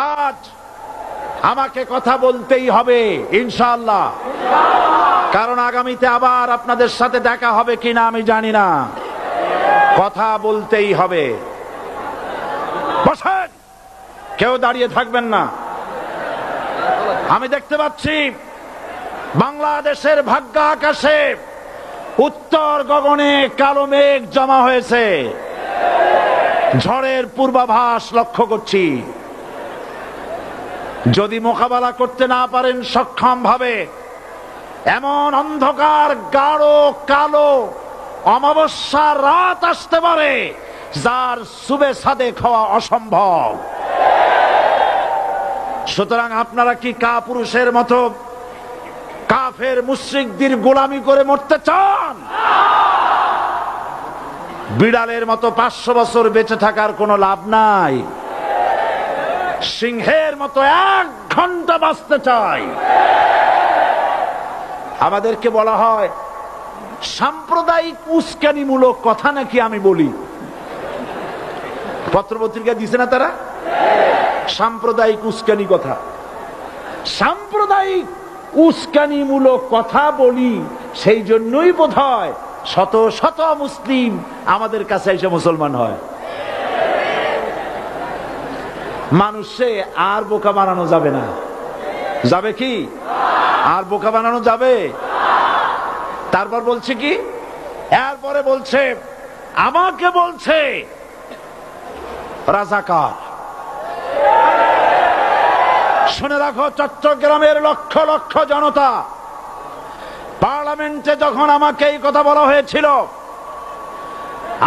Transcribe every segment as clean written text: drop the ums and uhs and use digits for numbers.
আজ আমাকে কথা বলতেই হবে ইনশাআল্লাহ, কারণ আগামীতে আবার আপনাদের সাথে দেখা হবে কিনা আমি জানি না। কথা বলতেই হবে। বসেন, কেউ দাঁড়িয়ে থাকবেন না। আমি দেখতে পাচ্ছি বাংলাদেশের ভাগ্য আকাশে উত্তর গগনে কালো মেঘ জমা হয়েছে। ঝড়ের পূর্বাভাস লক্ষ্য করছি। যদি মোকাবেলা করতে না পারেন সক্ষম ভাবে, এমন অন্ধকার গাঢ় কালো অমাবস্যার রাত আসতে পারে যার সুবে সাদেক হওয়া অসম্ভব। সুতরাং আপনারা কি কাপুরুষের মতো কাফের মুশরিকদের গোলামি করে মরতে চান? বিড়ালের মতো 500 বছর বেঁচে থাকার কোনো লাভ নাই। সিংহের মতো 1 ঘন্টা বাঁচতে চাই। আমাদেরকে বলা হয় সাম্প্রদায়িক উস্কানিমূলক কথা নাকি আমি বলি। পত্রপত্রিকা দিছে না তারা? সাম্প্রদায়িক উস্কানি কথা, সাম্প্রদায়িক উস্কানিমূলক কথা বলি। সেই জন্যই বোধহয় শত শত মুসলিম আমাদের কাছে এসে মুসলমান হয়। মানুষে আর বোকা বানানো যাবে না। যাবে কি? আর বোকা বানানো যাবে? তারপর বলছে কি? এরপরে বলছে, আমাকে বলছে রাজাকার। শুনে রাখো চট্টগ্রামের লক্ষ লক্ষ জনতা, পার্লামেন্টে যখন আমাকে এই কথা বলা হয়েছিল,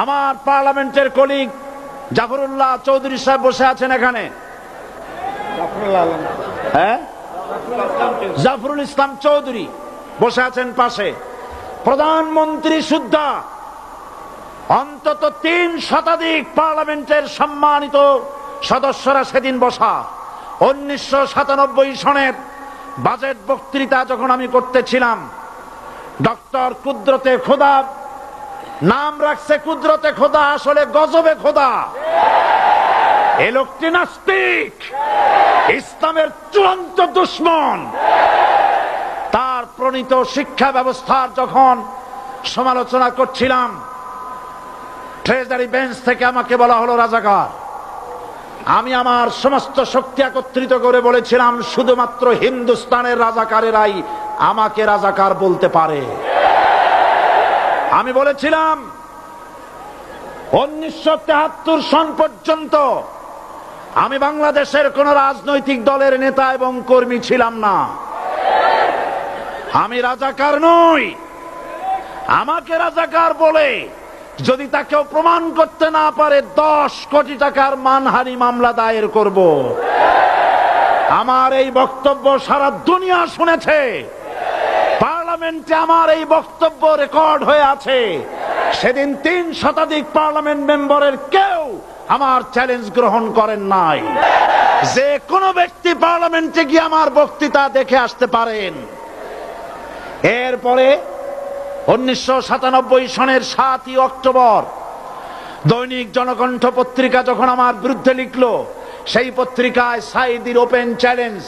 আমার পার্লামেন্টের কলিগ জাফরুল্লাহ চৌধুরী সাহেব বসে আছেন এখানে। হ্যাঁ, জাফরুল ইসলাম চৌধুরী বসে আছেন পাশে। প্রধানমন্ত্রী সুদ্ধা, অন্তত 3 শতাধিক পার্লামেন্টের সম্মানিত সদস্যরা সেদিন বসা। 1997 সনের বাজেট বক্তৃতা যখন আমি করতেছিলাম, ডক্টর কুদরতে খোদা, নাম রাখছে কুদরতে খোদা, আসলে গজবে খোদা। এ লোকটি নাস্তিক, ইসলামের চূড়ান্ত দুশমন। তার প্রণীত শিক্ষা ব্যবস্থার যখন সমালোচনা করছিলাম, ট্রেজারি বেঞ্চ থেকে আমাকে বলা হলো রাজাকার। আমি আমার সমস্ত শক্তি একত্রিত করে বলেছিলাম, শুধুমাত্র হিন্দুস্তানের রাজাকারেরাই আমাকে রাজাকার বলতে পারে। আমি বলেছিলাম 1973 সন পর্যন্ত আমি বাংলাদেশের কোন রাজনৈতিক দলের নেতা এবং কর্মী ছিলাম না। আমি রাজাকার নই। আমাকে রাজাকার বলে যদি তাকেও প্রমাণ করতে না পারে, 10 কোটি টাকার মানহানি মামলা দায়ের করব। আমার এই বক্তব্য সারা দুনিয়া শুনেছে। পার্লামেন্টে আমার এই বক্তব্য রেকর্ড হয়ে আছে। সেদিন 3 শতাধিক পার্লামেন্ট মেম্বারের কেউ আমার চ্যালেঞ্জ গ্রহণ করেন নাই। যে কোনো ব্যক্তি পার্লামেন্টে গিয়ে আমার বক্তৃতা দেখে আসতে পারেন। এরপরে 1997 সনের 7ই অক্টোবর দৈনিক জনকণ্ঠ পত্রিকা যখন আমার বিরুদ্ধে লিখলো, সেই পত্রিকায় সাইদির ওপেন চ্যালেঞ্জ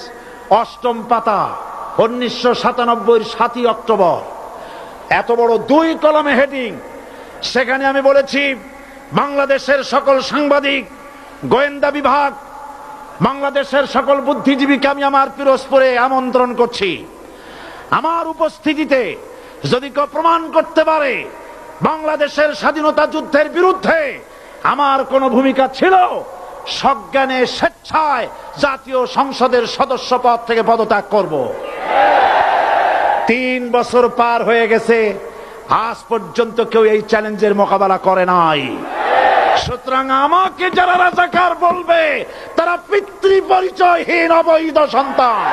8ম পাতা, 1997 7ই অক্টোবর, এত বড় 2 কলমে হেডিং। সেখানে আমি বলেছি, বাংলাদেশের সকল সাংবাদিক, গোয়েন্দা বিভাগ, বাংলাদেশের সকল বুদ্ধিজীবীকে আমি আমার পিরোজপুরে আমন্ত্রণ করছি। আমার উপস্থিতিতে যদি কেউ প্রমাণ করতে পারে বাংলাদেশের স্বাধীনতা যুদ্ধের বিরুদ্ধে আমার কোনো ভূমিকা ছিল, সজ্ঞানে স্বেচ্ছায় জাতীয় সংসদের সদস্য পদ থেকে পদত্যাগ করব। 3 বছর পার হয়ে গেছে, আজ পর্যন্ত কেউ এই চ্যালেঞ্জের মোকাবেলা করে নাই। সুতরাং আমাকে যারা রাজাকার বলবে, তারা পিতৃ পরিচয়হীন অবৈধ সন্তান।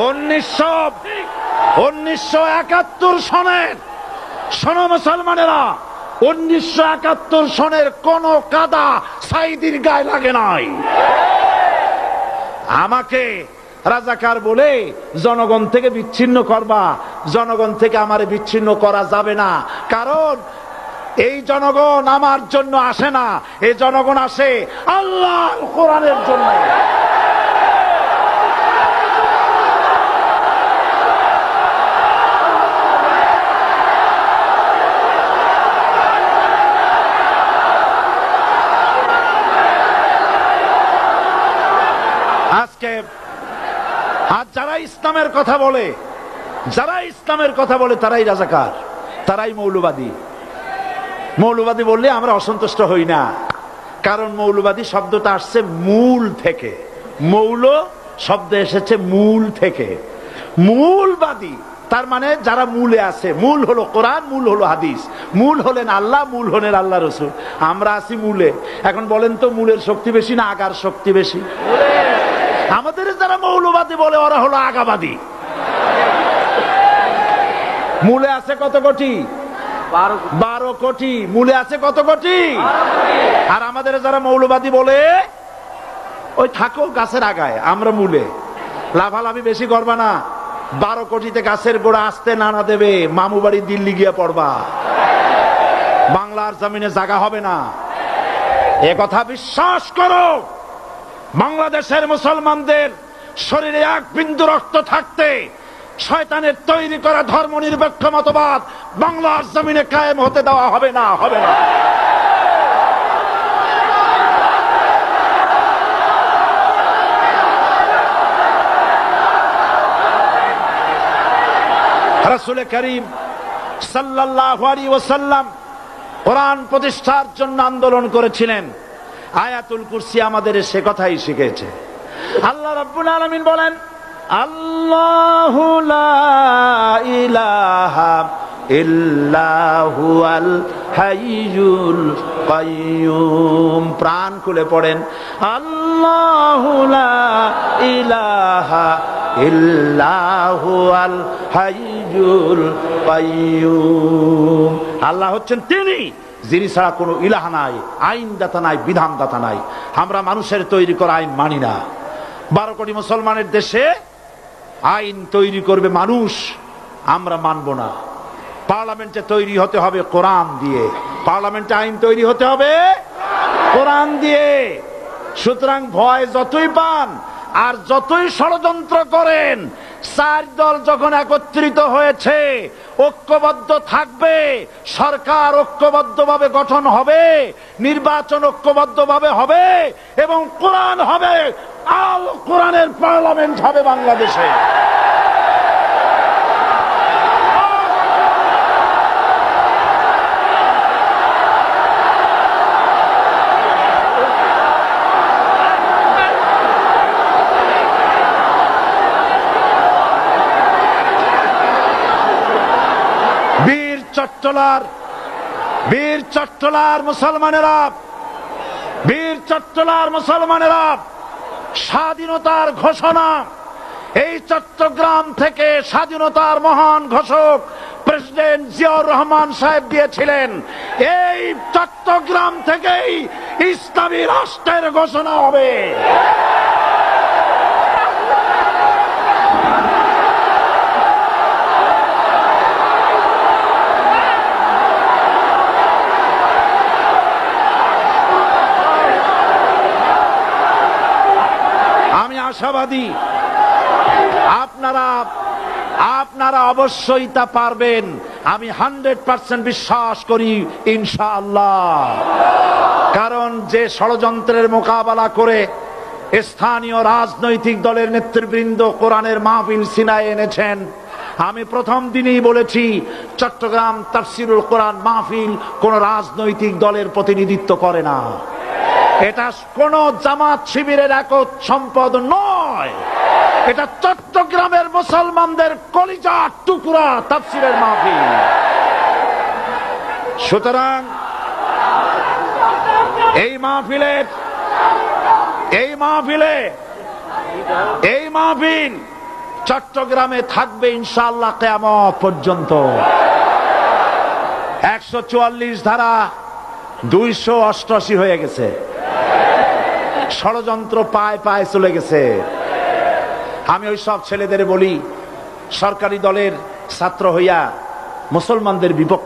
1971 সনের, শোনো মুসলমানেরা, 1971 সনের কোন কাদা সাইদির গায়ে লাগে নাই। আমাকে রাজাকার বলে জনগণ থেকে বিচ্ছিন্ন করবা। জনগণ থেকে আমারে বিচ্ছিন্ন করা যাবে না, কারণ এই জনগণ আমার জন্য আসে না, এই জনগণ আসে আল্লাহর কোরআনের জন্য। আজকে আর যারা ইসলামের কথা বলে তারাই রাজাকার, তারাই মৌলবাদী। মৌলবাদী বললে আমরা অসন্তুষ্ট হই না, কারণ মৌলবাদী শব্দটা আসছে মূল থেকে। মৌল শব্দ এসেছে মূল থেকে। মূলবাদী তার মানে যারা মূলে আছে। মূল হলো কোরআন, মূল হলো হাদিস, মূল হলেন আল্লাহ, মূল হলেন আল্লাহ রসুল। আমরা আছি মূলে। এখন বলেন তো মূলের শক্তি বেশি না আগার শক্তি বেশি? আমাদের যারা মৌলবাদী বলে ওরা হলো আগাবাদী। মূলে আছে কত কোটি? 12 কোটি। মূলে আছে কত কোটি? আর আমাদের যারা মৌলবাদী বলে ওই থাকো গাছের আগায়, আমরা মূলে। লাভালাভি বেশি করবা না, 12 কোটিতে গাছের গোড়া আসতে নানা দেবে, মামু বাড়ি দিল্লি গিয়ে পড়বা, বাংলার জমিনে জায়গা হবে না। এ কথা বিশ্বাস করো। বাংলাদেশের মুসলমানদের শরীরে এক বিন্দু রক্ত থাকতে শয়তানের তৈরি করা ধর্ম নিরপেক্ষ মতবাদ বাংলার জমিনে কায়েম হতে দেওয়া হবে না, হবে না। রাসূল করিম সাল্লাল্লাহু আলাইহি ওয়াসাল্লাম কোরআন প্রতিষ্ঠার জন্য আন্দোলন করেছিলেন। আয়াতুল কুরসি আমাদের সে কথাই শিখেছে। আল্লাহ রাব্বুল আলামিন বলেন, আল্লাহু লা ইলাহা ইল্লা হুয়াল হাইয়ুল কাইয়্যুম। প্রাণ খুলে পড়েন, আল্লাহু লা ইলাহা ইল্লা হুয়াল হাইয়ুল কাইয়্যুম। আল্লাহ হচ্ছেন তিনি যিনি ছাড়া কোনো ইলাহা নাই, আইনদাতা নাই, বিধানদাতা নাই। আমরা মানুষের তৈরি করা আইন মানি না। 12 কোটি মুসলমানের দেশে আইন তৈরি করবে মানুষ, আমরা মানব না। পার্লামেন্টে তৈরি হতে হবে কোরআন দিয়ে, পার্লামেন্টে আইন তৈরি হতে হবে কোরআন দিয়ে। সুতরাং ভয় যতই পান আর যতই ষড়যন্ত্র করেন, 4 দল যখন একত্রিত হয়েছে, ঐক্যবদ্ধ থাকবে, সরকার ঐক্যবদ্ধভাবে গঠন হবে, নির্বাচন ঐক্যবদ্ধভাবে হবে এবং কোরআন হবে, আল কোরআনের পার্লামেন্ট হবে বাংলাদেশে। বীর চট্টলার মুসলমানেরা স্বাধীনতার ঘোষণা, এই চট্টগ্রাম থেকে স্বাধীনতার মহান ঘোষক প্রেসিডেন্ট জিয়াউর রহমান সাহেব দিয়েছিলেন। এই চট্টগ্রাম থেকেই ইসলামী রাষ্ট্রের ঘোষণা হবে। আশাবাদী আপনারা অবশ্যই তা পারবেন। আমি 100% বিশ্বাস করি ইনশাআল্লাহ। কারণ যে ষড়যন্ত্রের মোকাবেলা করে স্থানীয় রাজনৈতিক দলের নেতৃবৃন্দ কোরআনের মাহফিল সিনায় এনেছেন, আমি প্রথম দিনই বলেছি চট্টগ্রাম তাফসিরুল কোরআন মাহফিল কোন রাজনৈতিক দলের প্রতিনিধিত্ব করে না। এটা কোন জামাত শিবিরের একক সম্পদ নয়, এটা চট্টগ্রামের মুসলমানদের কলিজার টুকরা তাফসিরের মাহফিল। সুতরাং এই মাহফিল চট্টগ্রামে থাকবে ইনশাআল্লাহ কিয়ামত পর্যন্ত। 144 ধারা 288 হয়ে গেছে, ষড়যন্ত্র পায় পায় চলে গেছে। আমি ওই সব ছেলেদের বলি, সরকারি দলের ছাত্র হইয়া মুসলমানদের বিপক্ষে